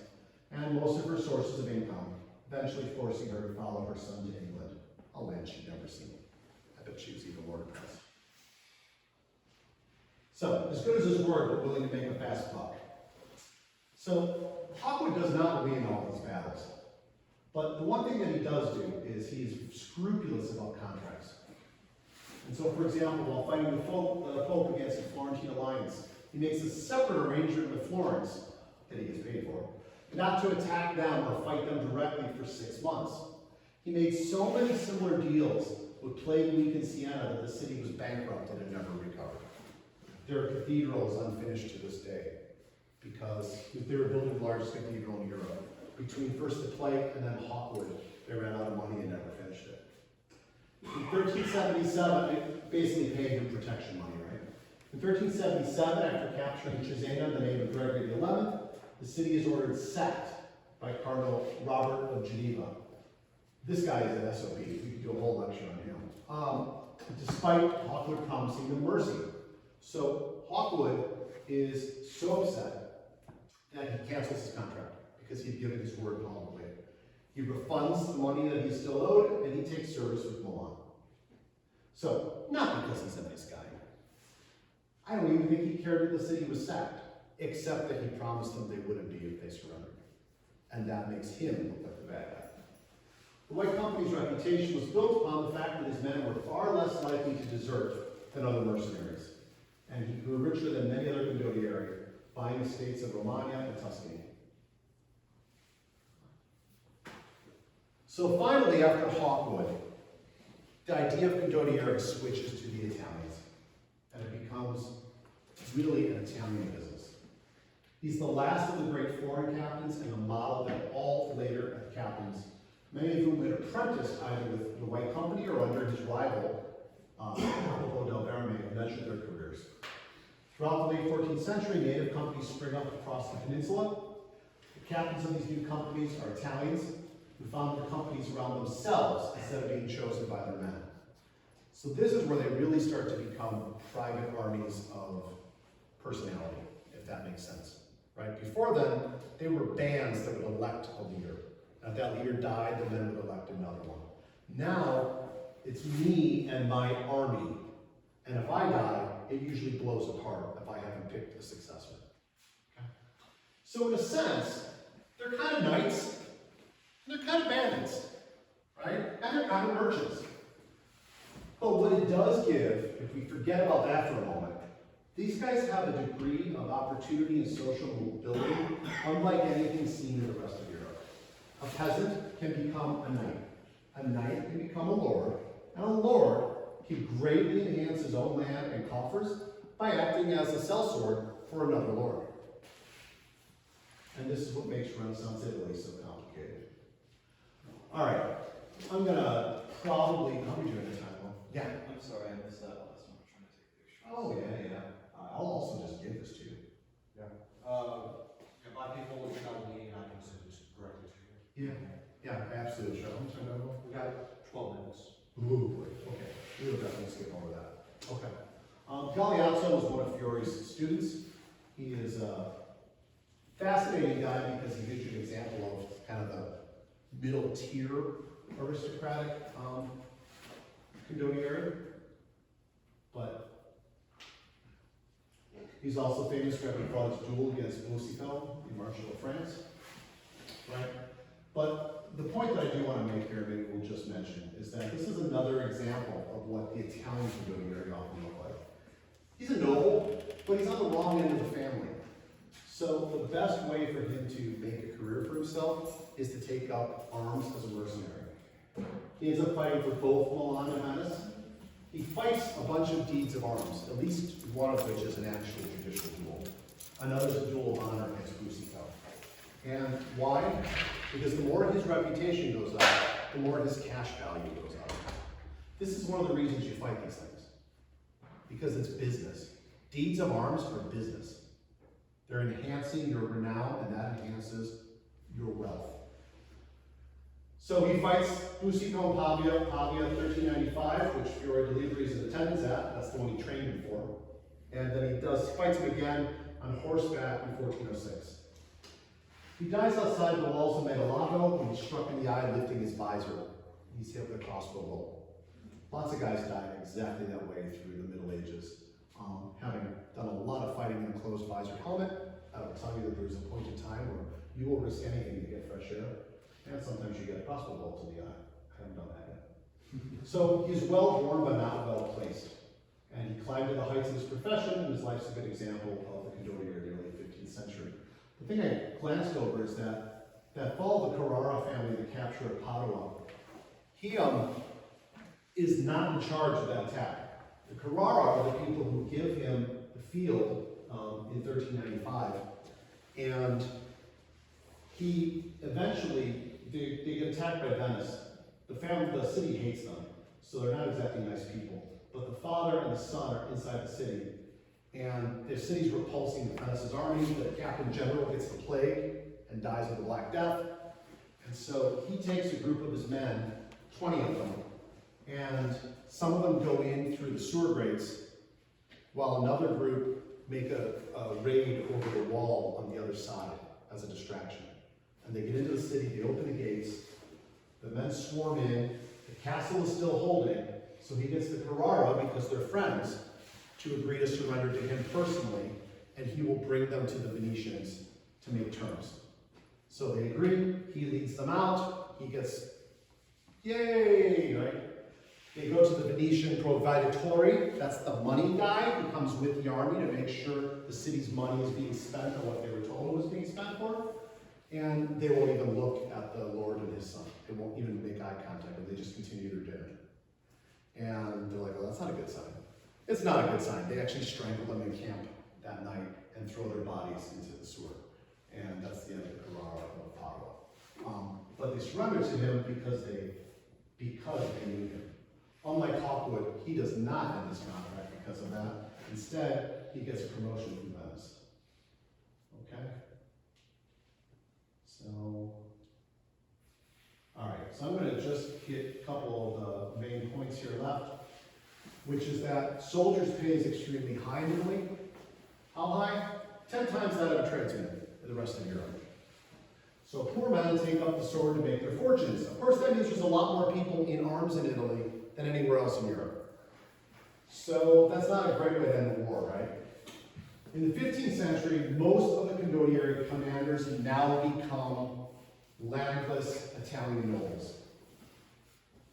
and most of her sources of income, eventually forcing her to follow her son to England, a land she'd never seen. I bet she was even more depressed. So, as good as his word, but willing to make a fast buck. So, Hawkwood does not win all these battles. But the one thing that he does do is he's scrupulous about contracts. And so, for example, while fighting the Pope against the Florentine alliance, he makes a separate arrangement with Florence, that he gets paid for, not to attack them or fight them directly for 6 months. He made so many similar deals with Plague Week in Siena that the city was bankrupted and never recovered. Their cathedral is unfinished to this day because they were building the largest cathedral in Europe. Between first the plague and then Hawkwood, they ran out of money and never finished it. In 1377, it basically paid him protection money, right? In 1377, after capturing Cesena in the name of Gregory XI, the city is ordered sacked by Cardinal Robert of Geneva. This guy is an SOB. We could do a whole lecture on him. Despite Hawkwood promising them mercy. So Hawkwood is so upset that he cancels his contract because he'd given his word publicly. He refunds the money that he's still owed, and he takes service with Milan. So, not because he's a nice guy. I don't even think he cared that the city was sacked, except that he promised them they wouldn't be if they surrendered. And that makes him look like the bad guy. The White Company's reputation was built upon the fact that his men were far less likely to desert than other mercenaries. And he grew richer than many other Condottieri, buying estates of Romagna and Tuscany. So finally, after Hawkwood, the idea of Condottieri switches to the Italians, and it becomes really an Italian business. He's the last of the great foreign captains and a model that all later captains, many of whom had apprenticed either with the White Company or under his rival, Jacopo del Verme, measured their careers. Throughout the late 14th century, native companies spring up across the peninsula. The captains of these new companies are Italians, who found their companies around themselves instead of being chosen by their men. So this is where they really start to become private armies of personality, if that makes sense, right? Before then, they were bands that would elect a leader. And if that leader died, the men would elect another one. Now, it's me and my army. And if I die, it usually blows apart if I haven't picked a successor. Okay? So in a sense, they're kind of knights, they're kind of bandits, right? And they're kind of merchants. But what it does give, if we forget about that for a moment, these guys have a degree of opportunity and social mobility unlike anything seen in the rest of Europe. A peasant can become a knight. A knight can become a lord. And a lord can greatly enhance his own land and coffers by acting as a sellsword for another lord. And this is what makes Renaissance Italy so complicated. All right, I'm gonna probably, how are we doing this time? Yeah. I'm sorry, I missed that last one. I'm trying to take pictures. Oh, yeah. I'll also just give this to you. Yeah, my people will tell me, and I can send this directly to you. Yeah, absolutely. Sure. How much time do I have? We got 12 minutes. Ooh, boy. Okay. We'll go. won't skip over that. Okay. Galeazzo was one of Fiore's students. He is a fascinating guy because he gives you an example of kind of the middle tier aristocratic Condottieri. But he's also famous for having fought his duel against Bussifel, the Marshal of France. Right? But the point that I do want to make here, maybe we'll just mention, is that this is another example of what the Italian Condottieri often look like. He's a noble, but he's on the wrong end of the family. So the best way for him to make a career for himself is to take up arms as a mercenary. He ends up fighting for both Milan and Venice. He fights a bunch of deeds of arms, at least one of which is an actual judicial duel. Another is a duel of honor against Bussifel. And why? Because the more his reputation goes up, the more his cash value goes up. This is one of the reasons you fight these things. Because it's business. Deeds of arms are business. They're enhancing your renown, and that enhances your wealth. So he fights Bussifel and Pavia, 1395, which Fiore de Libri is in attendance at. That's the one he trained him for. And then he fights him again on horseback in 1406. He dies outside the walls of Megalago when he's struck in the eye lifting his visor. He's hit with a crossbow bolt. Lots of guys die exactly that way through the Middle Ages. Having done a lot of fighting in a closed visor helmet, I will tell you that there's a point in time where you will risk anything to get fresh air, and sometimes you get a crossbow bolt in the eye. I haven't done that yet. So he's well born but not well placed. And he climbed to the heights of his profession, and his life's a good example of the Condottieri of the early 15th century. The thing I glanced over is that fall of the Carrara family, the capture of Padua, he is not in charge of that attack. The Carrara are the people who give him the field in 1395, and he eventually, they get attacked by Venice. The city hates them, so they're not exactly nice people. But the father and the son are inside the city, and the city's repulsing Venice's army. The captain general gets the plague and dies of the Black Death. And so he takes a group of his men, 20 of them, and some of them go in through the sewer grates, while another group make a raid over the wall on the other side as a distraction. And they get into the city, they open the gates, the men swarm in, the castle is still holding, so he gets the Carrara, because they're friends, to agree to surrender to him personally, and he will bring them to the Venetians to make terms. So they agree, he leads them out, he gets, yay, right? They go to the Venetian Provveditori, that's the money guy who comes with the army to make sure the city's money is being spent on what they were told it was being spent for. And they won't even look at the Lord and his son. They won't even make eye contact, and they just continue their dinner. And they're like, well, that's not a good sign. It's not a good sign. They actually strangle them in camp that night and throw their bodies into the sewer. And that's the end of the Carrara of Padua. But they surrender to him because they knew him. Unlike Hawkwood, he does not end his contract because of that. Instead, he gets a promotion from Venice. Okay? So, all right, so I'm going to just hit a couple of the main points here left, which is that soldiers' pay is extremely high in Italy. How high? 10 times that of a tradesman in the rest of Europe. So poor men take up the sword to make their fortunes. Of course, that means there's a lot more people in arms in Italy than anywhere else in Europe. So that's not a great way to end the war, right? In the 15th century, most of the Condottieri commanders now become landless Italian nobles.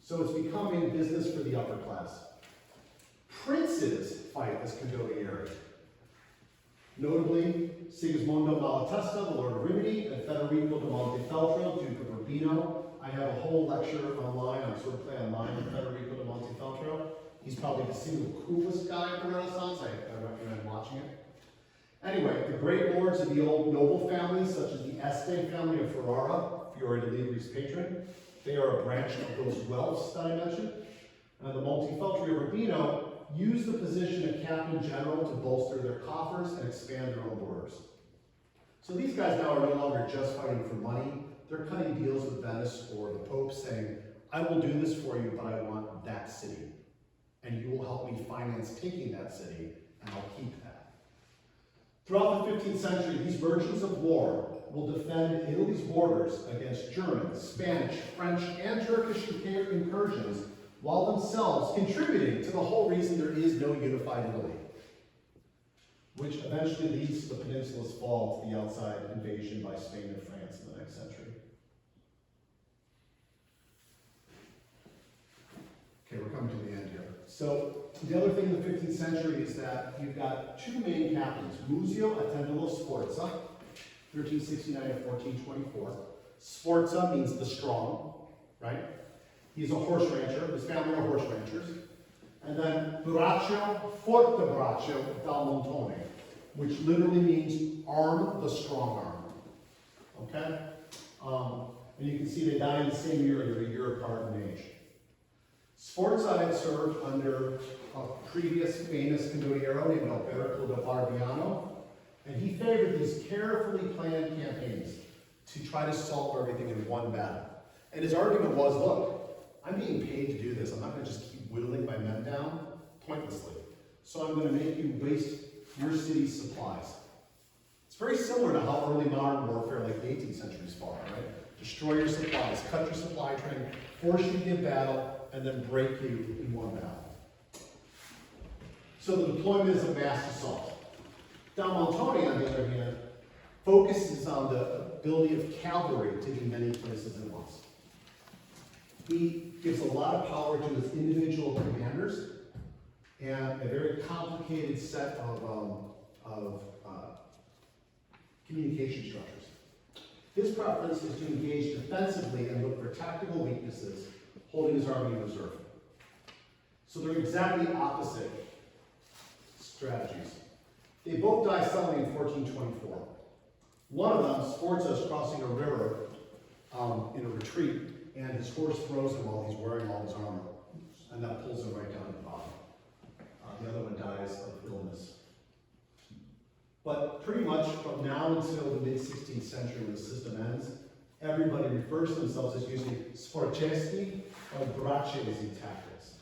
So it's becoming business for the upper class. Princes fight as Condottieri. Notably, Sigismondo Malatesta, the Lord of Rimini, and Federico de Montefeltro, Duke of Urbino. I have a whole lecture online on sort of play online with Federico de Montefeltro. He's probably the single coolest guy of the Renaissance. I recommend watching it. Anyway, the great lords of the old noble families, such as the Este family of Ferrara, Fiore de Libri's patron, they are a branch of those wealths that I mentioned. The Montefeltri of Urbino use the position of captain general to bolster their coffers and expand their own borders. So these guys now are no longer just fighting for money. They're cutting deals with Venice or the Pope saying, I will do this for you, but I want that city. and you will help me finance taking that city, and I'll keep that. Throughout the 15th century, these merchants of war will defend Italy's borders against German, Spanish, French, and Turkish incursions, while themselves contributing to the whole reason there is no unified Italy, which eventually leads to the peninsula's fall to the outside invasion by Spain and France in the next century. Okay, we're coming to the end here. So, the other thing in the 15th century is that you've got two main captains, Muzio Attendolo Sforza, 1369 to 1424. Sforza means the strong, right? He's a horse rancher, his family are horse ranchers. And then Braccio, Forte Braccio dal Montone, which literally means arm, the strong arm. Okay? And you can see they die in the same year, they're a year apart in age. Sforza had served under a previous famous condottiero named Alberto da Barbiano, and he favored these carefully planned campaigns to try to solve everything in one battle. And his argument was, look, I'm being paid to do this. I'm not going to just keep whittling my men down pointlessly. So I'm going to make you waste your city's supplies. It's very similar to how early modern warfare, like the 18th century, fought, right? Destroy your supplies, cut your supply train, force you to give battle, and then break you in one battle. So the deployment is a mass assault. Dal Montone, on the other hand, focuses on the ability of cavalry to be many places at once. He gives a lot of power to his individual commanders and a very complicated set of communication structures. His preference is to engage defensively and look for tactical weaknesses, holding his army in reserve. So they're exactly opposite strategies. They both die suddenly in 1424. One of them, Sforza, is crossing a river in a retreat, and his horse throws him while he's wearing all his armor, and that pulls him right down to the bottom. The other one dies of illness. But pretty much from now until the mid-16th century, when the system ends, everybody refers to themselves as using sforzeschi or bracchesi tactics.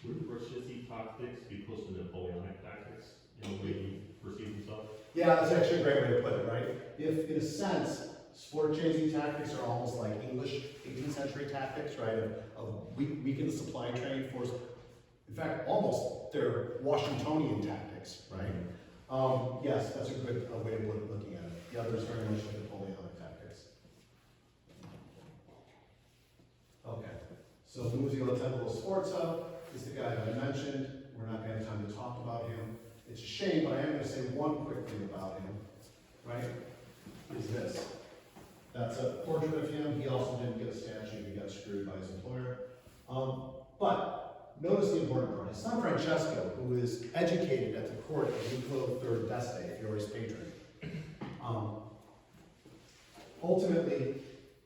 Would Bracchesi tactics be close to Napoleonic tactics in the way he perceived himself? Yeah, that's actually a great way to put it, right? If, in a sense, sforzeschi tactics are almost like English 18th century tactics, right? Of weaken the supply chain, force. In fact, almost they're Washingtonian tactics, right? Yes, that's a good way of looking at it. The other is very much like Napoleonic tactics. Okay, so Muzio Attendolo Sforza is the guy that I mentioned. We're not going to have time to talk about him. It's a shame, but I am going to say one quick thing about him, right? Is this. That's a portrait of him. He also didn't get a statue. He got screwed by his employer. But notice the important part. His son Francesco, who is educated at the court of Niccolo III d'Este, Fiore's patron, ultimately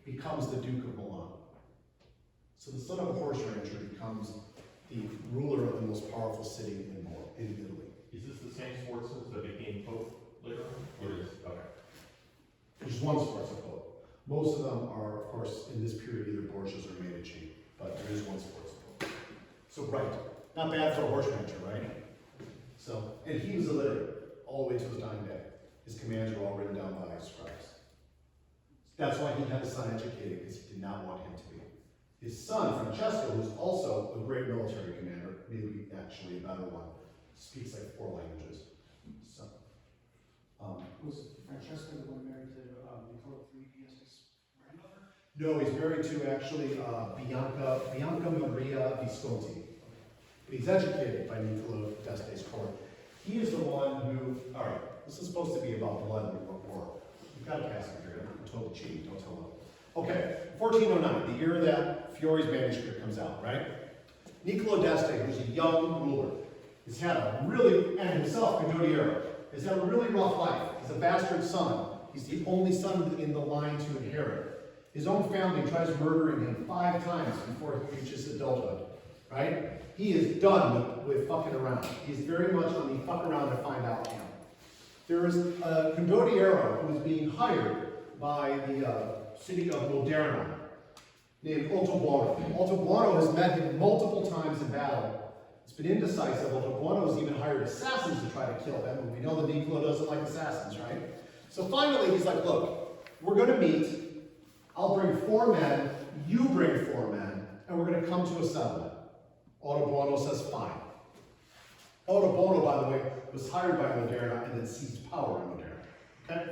becomes the Duke of Milan. So the son of a horse rancher becomes the ruler of the most powerful city in Italy. Is this the same Sforza that became Pope later on? Or is, okay. There's one Sforza Pope. Most of them are, of course, in this period, either Borgias or Medici, but there is one Sforza Pope. So, right, not bad for a horse rancher, right? So, and he was illiterate all the way to his dying day. His commands were all written down by scribes. That's why he had his son educated, because he did not want him to be. His son, Francesco, who's also a great military commander, maybe actually a better one, speaks like 4 languages. So, Was Francesco the one married to Niccolo III d'Este's grandmother? no, he's married to actually Bianca Maria Visconti. But he's educated by Niccolo d'Este's court. He is the one who, all right, this is supposed to be about blood and war. You've got to pass it here. I'm totally cheating, don't tell them. Okay, 1409, the year that Fiore's manuscript comes out, right? Niccolo d'Este, who's a young ruler, has had a really, and himself, Condottieri, has had a really rough life. He's a bastard son. He's the only son in the line to inherit. His own family tries murdering him 5 times before he reaches adulthood, right? He is done with fucking around. He's very much on the fuck around to find out camp. There is a Condottiero who is being hired by the city of Modena. named Ottobuono. Ottobuono has met him multiple times in battle. It's been indecisive. Ottobuono has even hired assassins to try to kill him, and we know that Niccolò doesn't like assassins, right? So finally, he's like, look, we're going to meet. I'll bring 4 men, you bring 4 men, and we're going to come to a settlement. Ottobuono says, fine. Ottobuono, by the way, was hired by Modena and then seized power in Modena. Okay?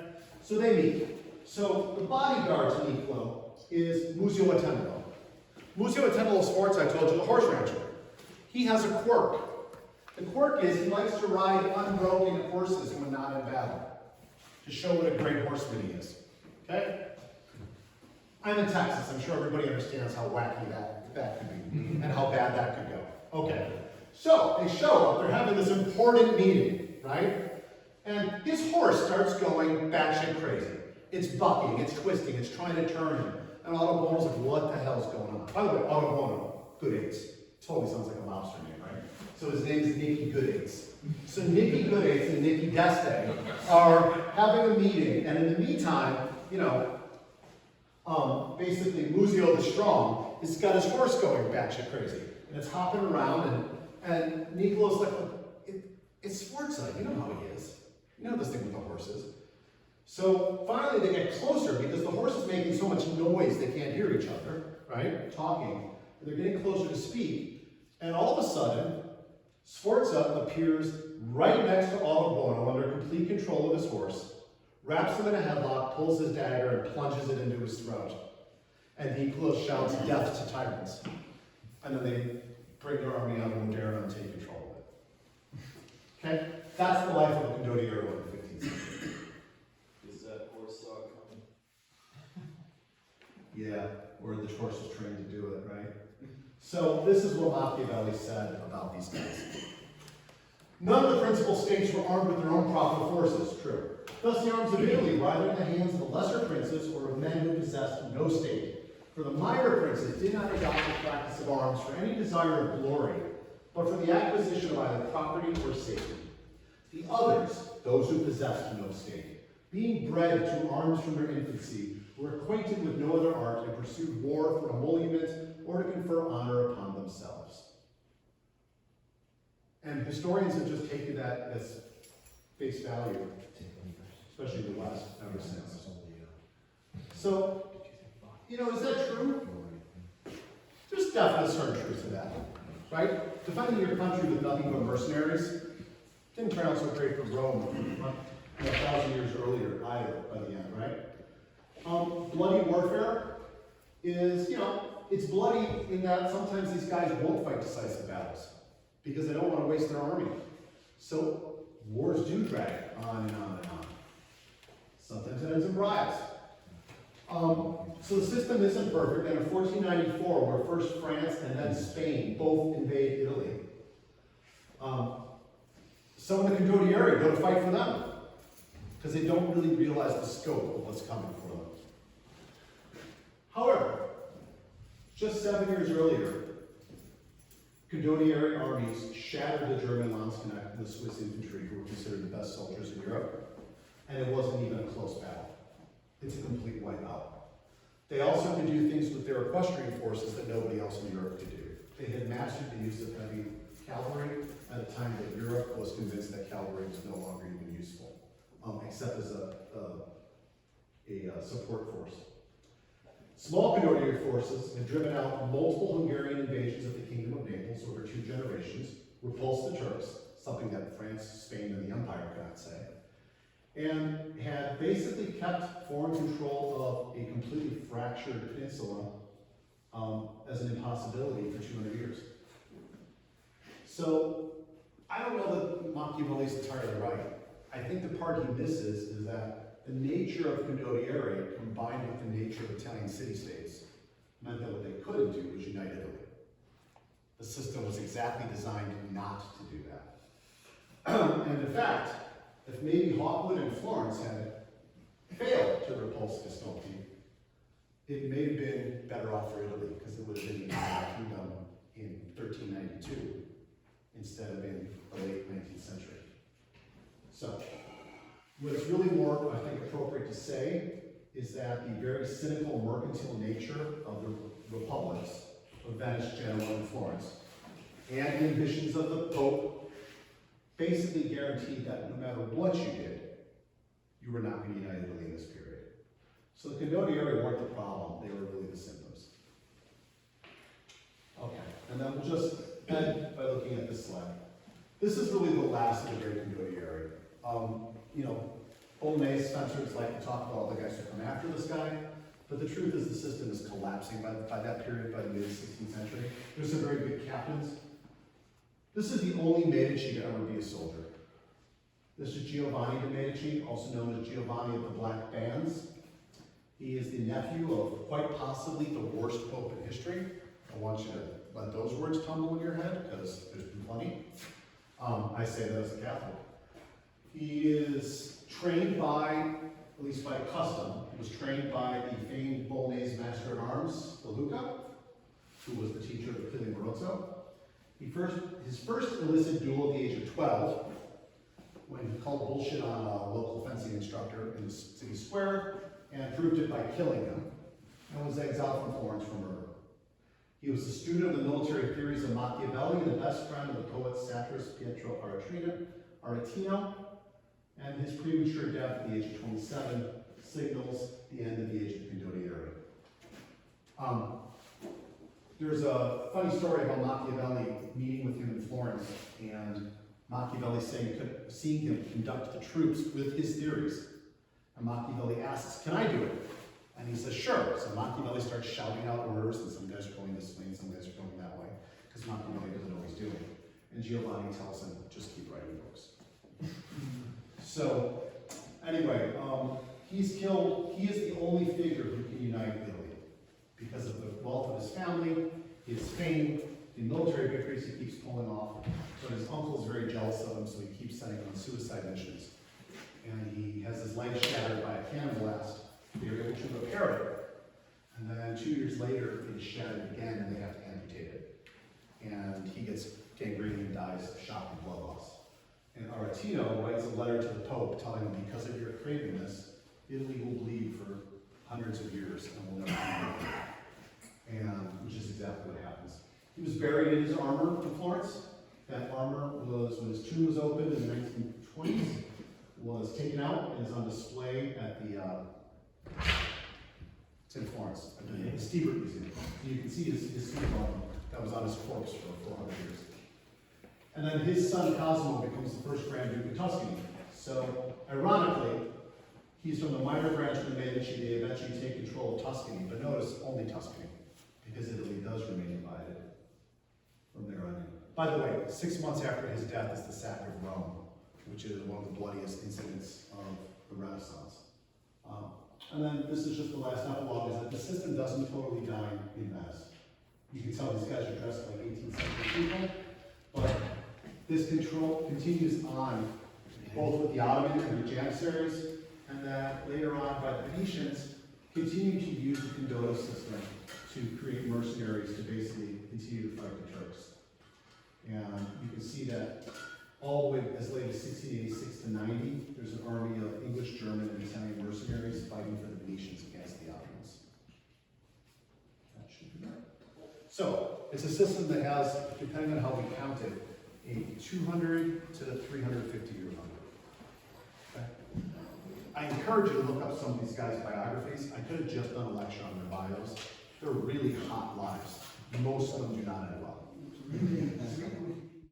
So they meet. So the bodyguard to Niccolò is Muzio Attendolo. Muzio Attendolo Sforza, I told you, the horse rancher. He has a quirk. The quirk is he likes to ride unbroken horses when not in battle, to show what a great horseman he is. Okay? I'm in Texas. I'm sure everybody understands how wacky that could be and how bad that could go. Okay. So they show up. They're having this important meeting, right? And his horse starts going batshit crazy. It's bucking, it's twisting, it's trying to turn him. And Ottobuono's like, what the hell's going on? By the way, Ottobuono, good eggs. Totally sounds like a lobster name, right? So his name is Nicky Goodeggs. So Nicky Goodeggs and Nicky Deste are having a meeting, and in the meantime, you know, basically Muzio the Strong has got his horse going batshit crazy. And it's hopping around, and Niccolò's like, it's Sforza, you know how he is. You know this thing with the horses. So finally they get closer because the horse is making so much noise they can't hear each other, right? Talking. And they're getting closer to speak. And all of a sudden, Sforza appears right next to Ottobuono under complete control of his horse, wraps him in a headlock, pulls his dagger, and plunges it into his throat. And Niccolò shouts, death to tyrants. And then they bring their army out of Modena and take control of it. Okay? That's the life of a Condottieri in the 15th century. Is that horse saw coming? Yeah, or the horse was trained to do it, right? So this is what Machiavelli said about these guys. None of the principal states were armed with their own proper forces, true. Thus the arms of Italy were either in the hands of the lesser princes or of men who possessed no state. For the minor princes did not adopt the practice of arms for any desire of glory, but for the acquisition of either property or safety. The others, those who possessed no state, being bred to arms from their infancy, were acquainted with no other art and pursued war for emolument or to confer honor upon themselves. And historians have just taken that as face value, especially the West, ever since. So, you know, is that true? There's definitely certain truth to that, right? Defending your country with nothing but mercenaries didn't turn out so great for Rome, 1,000 years earlier either, by the end, right? Bloody warfare is, you know, it's bloody in that sometimes these guys won't fight decisive battles because they don't want to waste their army. So wars do drag on and on and on. Sometimes it ends in riots. So the system isn't perfect, and in 1494, where first France and then Spain both invade Italy, some of the Condottieri go to fight for them because they don't really realize the scope of what's coming for them. However, just 7 years earlier, Condottieri armies shattered the German Landsknecht and the Swiss infantry, who were considered the best soldiers in Europe, and it wasn't even a close battle. It's a complete wipeout. They also could do things with their equestrian forces that nobody else in Europe could do. They had mastered the use of heavy cavalry at a time that Europe was convinced that cavalry was no longer even useful, except as a support force. Small Condottieri forces had driven out multiple Hungarian invasions of the Kingdom of Naples over 2 generations, repulsed the Turks, something that France, Spain, and the Empire could not say, and had basically kept foreign control of a completely fractured peninsula as an impossibility for 200 years. So, I don't know that Machiavelli's entirely right. I think the part he misses is that the nature of Condottieri combined with the nature of Italian city-states meant that what they couldn't do was unite Italy. The system was exactly designed not to do that. And in fact, if maybe Hawkwood and Florence had failed to repulse Visconti, it may have been better off for Italy because it would have been the United Kingdom in 1392 instead of in the late 19th century. So, what's really more, I think, appropriate to say is that the very cynical mercantile nature of the republics of Venice, Genoa, and Florence, and the ambitions of the Pope basically guaranteed that no matter what you did, you were not going to unite Italy in this period. So the Condottieri weren't the problem, they were really the symptoms. Okay, and then we'll just end by looking at this slide. This is really the last of the great Condottieri. You know, Bolognese, Spencer's like to talk about all the guys who come after this guy, but the truth is the system is collapsing by that period, by the mid-16th century. There's some very good captains. This is the only Medici to ever be a soldier. This is Giovanni de' Medici, also known as Giovanni of the Black Bands. He is the nephew of quite possibly the worst pope in history. I want you to let those words tumble in your head, because there's been plenty. I say that as a Catholic. He is trained by, at least by custom, he was trained by the famed Bolognese master at arms, De Luca, who was the teacher of Achille Marozzo. His first illicit duel at the age of 12, when he called bullshit on a local fencing instructor in the city square, and proved it by killing him, and was exiled from Florence for murder. He was a student of the military theories of Machiavelli and the best friend of the poet satirist Pietro Aretino, and his premature death at the age of 27 signals the end of the age of the Condottieri. There's a funny story about Machiavelli meeting with him in Florence, and Machiavelli seeing him conduct the troops with his theories. And Machiavelli asks, "Can I do it?" And he says, "Sure." So Machiavelli starts shouting out orders, and some guys are going this way and some guys are going that way, because Machiavelli doesn't know what he's doing. And Giovanni tells him, "Just keep writing books." So, anyway, he's killed. He is the only figure who can unite Italy because of the wealth of his family, his fame, the military victories he keeps pulling off. But his uncle is very jealous of him, so he keeps sending him on suicide missions. And he has his leg shattered by a cannon blast. They are able to repair it. And then 2 years later, it is shattered again, and they have to amputate it. And he gets gangrene and dies of shock and blood loss. And Aretino writes a letter to the Pope telling him, because of your cravenness, Italy will bleed for hundreds of years and will never be healed. And which is exactly what happens. He was buried in his armor in Florence. That armor was, when his tomb was opened in the 1920s, was taken out and is on display at the, it's in Florence, at the Stewart Museum. You can see his suit armor that was on his corpse for 400 years. And then his son Cosimo becomes the first Grand Duke of Tuscany. So, ironically, he's from the minor branch of the Medici. They eventually take control of Tuscany, but notice only Tuscany, because Italy does remain divided from there on in. By the way, 6 months after his death is the sack of Rome, which is one of the bloodiest incidents of the Renaissance. And then this is just the last epilogue, is that the system doesn't totally die in Venice. You can tell these guys are dressed like 18th century people, but this control continues on both with the Ottoman and the Janissaries, and that later on by the Venetians continue to use the Condotto system to create mercenaries to basically continue to fight the Turks. And you can see that all the way as late as 1686 to 90, there's an army of English, German, and Italian mercenaries fighting for the Venetians against the Ottomans. That should be right. So, it's a system that has, depending on how we count it, a 200 to 350 year run. Okay? I encourage you to look up some of these guys' biographies. I could have just done a lecture on their bios. They're really hot lives. Most of them do not end well.